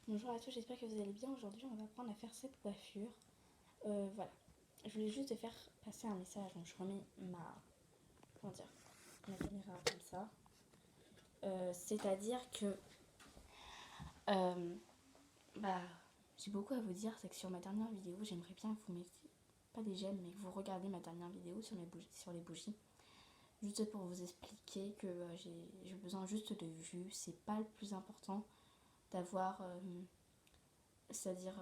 Bonjour à tous, j'espère que vous allez bien. Aujourd'hui, on va apprendre à faire cette coiffure. Voilà. Je voulais juste te faire passer un message. Donc, je remets comment dire, ma caméra comme ça. C'est-à-dire que euh, bah, j'ai beaucoup à vous dire. C'est que sur ma dernière vidéo, j'aimerais bien que vous mettiez pas des j'aime, mais que vous regardez ma dernière vidéo sur les bougies. Juste pour vous expliquer que j'ai besoin juste de vues. C'est pas le plus important d'avoir, c'est-à-dire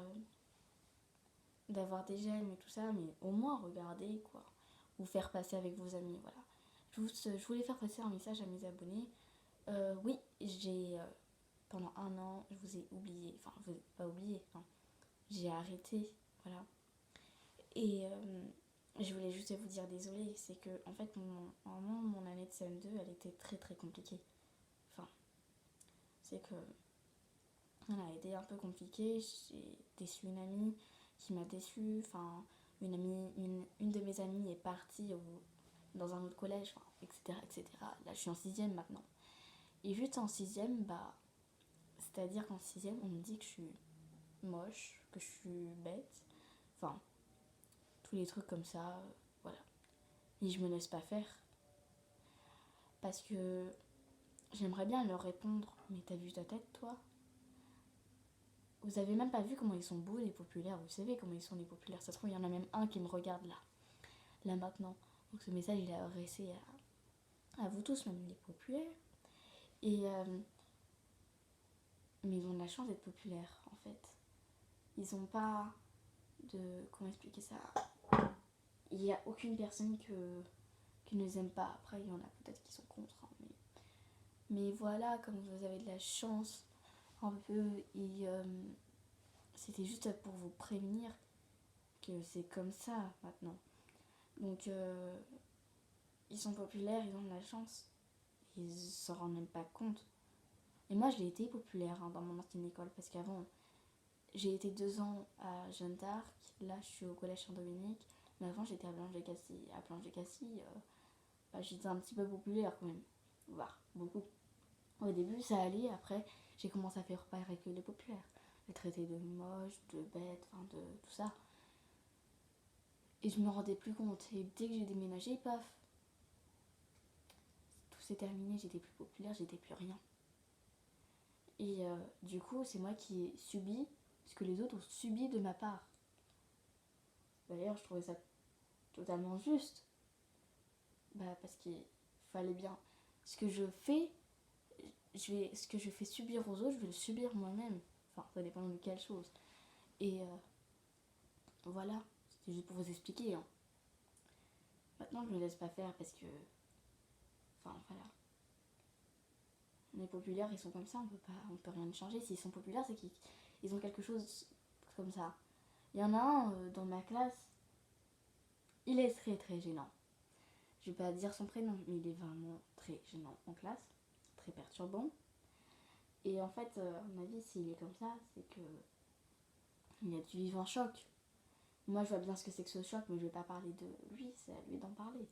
d'avoir des j'aime et tout ça, mais au moins regardez quoi, ou faire passer avec vos amis, voilà. Je voulais faire passer un message à mes abonnés. Oui, pendant un an, je vous ai oublié, enfin, vous n'avez pas oublié, enfin, j'ai arrêté, voilà. Et je voulais juste vous dire désolé, c'est que en fait, mon année de CM2, elle était très très compliquée. Enfin, c'est que elle a été un peu compliquée. J'ai déçu une amie qui m'a déçue. Enfin, une de mes amies est partie dans un autre collège, enfin, etc., etc. Là, je suis en sixième maintenant. Et juste en sixième, bah, c'est-à-dire qu'en sixième, on me dit que je suis moche, que je suis bête. Enfin, tous les trucs comme ça, voilà. Et je me laisse pas faire. Parce que j'aimerais bien leur répondre, mais t'as vu ta tête, toi? Vous avez même pas vu comment ils sont beaux les populaires, vous savez comment ils sont les populaires. Ça se trouve, il y en a même un qui me regarde là maintenant. Donc ce message, il est adressé à vous tous, même les populaires. Et mais ils ont de la chance d'être populaires en fait. Ils ont pas de. Comment expliquer ça? Il n'y a aucune personne qui ne les aime pas. Après, il y en a peut-être qui sont contre. Hein, mais voilà, comme vous avez de la chance un peu. Et c'était juste pour vous prévenir que c'est comme ça maintenant. Donc, ils sont populaires, ils ont de la chance. Ils s'en rendent même pas compte. Et moi, je l'ai été populaire dans mon ancienne école parce qu'avant, j'ai été 2 ans à Jeanne d'Arc. Là, je suis au collège Saint-Dominique. Mais avant, j'étais à Blanche-de-Cassis. À Blanche-de-Cassis, j'étais un petit peu populaire quand même. Voire beaucoup. Au début, ça allait. Après, j'ai commencé à faire pareil avec les populaires. Les traiter de moche, de bête, enfin de tout ça. Et je me rendais plus compte. Et dès que j'ai déménagé, paf, tout s'est terminé. J'étais plus populaire, j'étais plus rien. Et du coup, c'est moi qui ai subi ce que les autres ont subi de ma part. D'ailleurs, je trouvais ça totalement juste. Bah, parce qu'il fallait bien. Ce que je fais, ce que je fais subir aux autres, je vais le subir moi-même. Enfin, ça dépend de quelle chose. Et voilà, c'était juste pour vous expliquer. Hein. Maintenant, je me laisse pas faire parce que. Enfin, voilà. Les populaires, ils sont comme ça, on peut rien changer. S'ils sont populaires, c'est qu'ils ont quelque chose comme ça. Il y en a un dans ma classe, il est très très gênant. Je vais pas dire son prénom, mais il est vraiment très gênant en classe, très perturbant. Et en fait, à mon avis, s'il est comme ça, c'est que il a dû vivre un choc. Moi, je vois bien ce que c'est que ce choc, mais je vais pas parler de lui, c'est à lui d'en parler.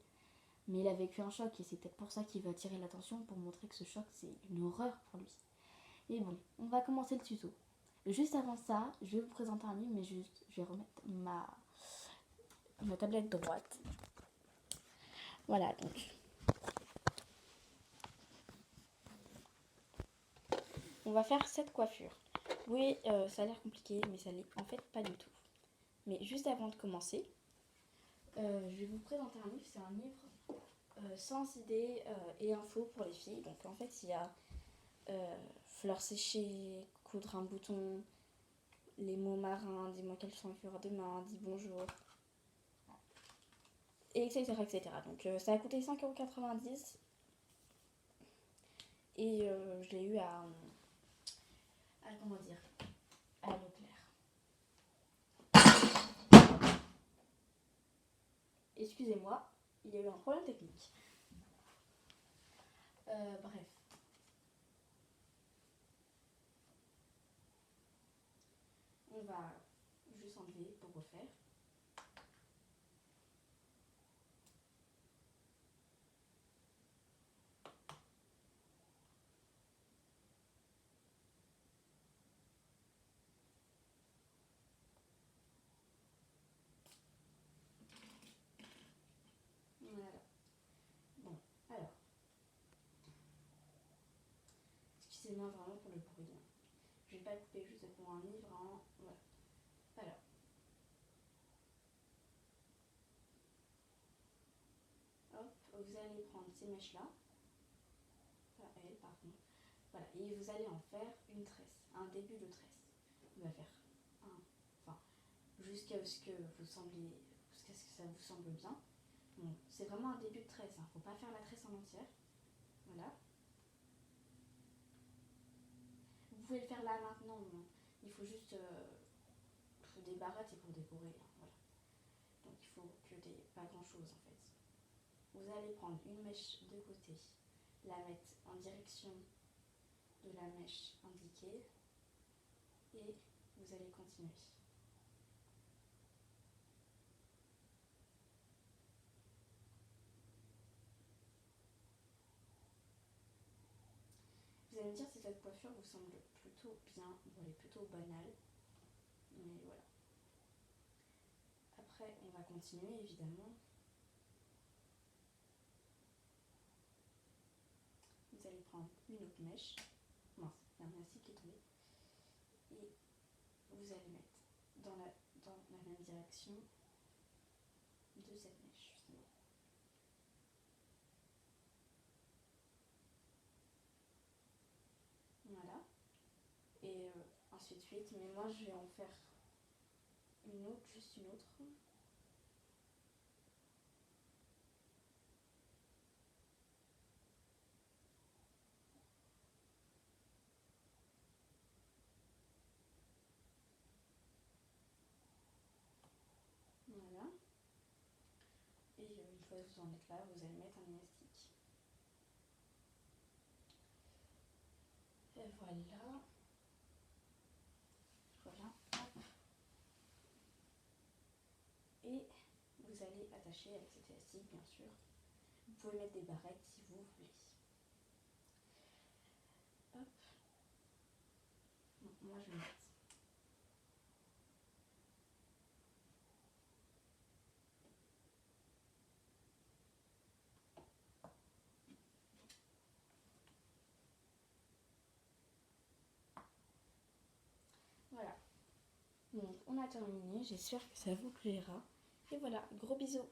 Mais il a vécu un choc et c'est peut-être pour ça qu'il veut attirer l'attention pour montrer que ce choc, c'est une horreur pour lui. Et bon, on va commencer le tuto. Juste avant ça, je vais vous présenter un livre, mais juste, je vais remettre ma tablette droite. Voilà, donc. On va faire cette coiffure. Oui, ça a l'air compliqué, mais ça l'est en fait pas du tout. Mais juste avant de commencer, je vais vous présenter un livre. C'est un livre sans idées et infos pour les filles. Donc en fait, il y a fleurs séchées, coudre un bouton, les mots marins, dis-moi quelles sont les fleurs demain, dis bonjour, etc. etc. Donc ça a coûté 5,90 € et je l'ai eu comment dire, à Leclerc. Excusez-moi, il y a eu un problème technique. Bref. On va juste enlever pour refaire. mains vraiment pour le bruit. Hein. Je vais pas couper juste pour un livre, hein. Voilà. Alors. Hop, vous allez prendre ces mèches-là. Pas elle, par contre. Voilà, et vous allez en faire une tresse, un début de tresse. On va faire un, enfin, jusqu'à ce que vous semblez, jusqu'à ce que ça vous semble bien. Bon, c'est vraiment un début de tresse, hein. Faut pas faire la tresse en entière. Voilà. Vous pouvez le faire là maintenant, hein. Il faut juste des barrettes et pour décorer. Hein. Voilà. Donc il faut que pas grand chose en fait. Vous allez prendre une mèche de côté, la mettre en direction de la mèche indiquée et vous allez continuer. Vous allez me dire si cette coiffure vous semble plutôt bien, ou elle est plutôt banale, mais voilà. Après, on va continuer évidemment. Vous allez prendre une autre mèche. Mince, il y a un assis qui est tombé. Et vous allez mettre dans la même direction de cette mèche, justement. Voilà. Et ainsi de suite. Mais moi, je vais en faire une autre, juste une autre. Voilà. Et une fois que vous en êtes là, vous allez mettre un élastique. Et voilà. Voilà. Hop. Et vous allez attacher avec cet élastique, bien sûr. Vous pouvez mettre des barrettes si vous voulez. Hop. Donc, moi, je vais mettre. Voilà. Donc, on a terminé. J'espère que ça vous plaira. Et voilà, gros bisous.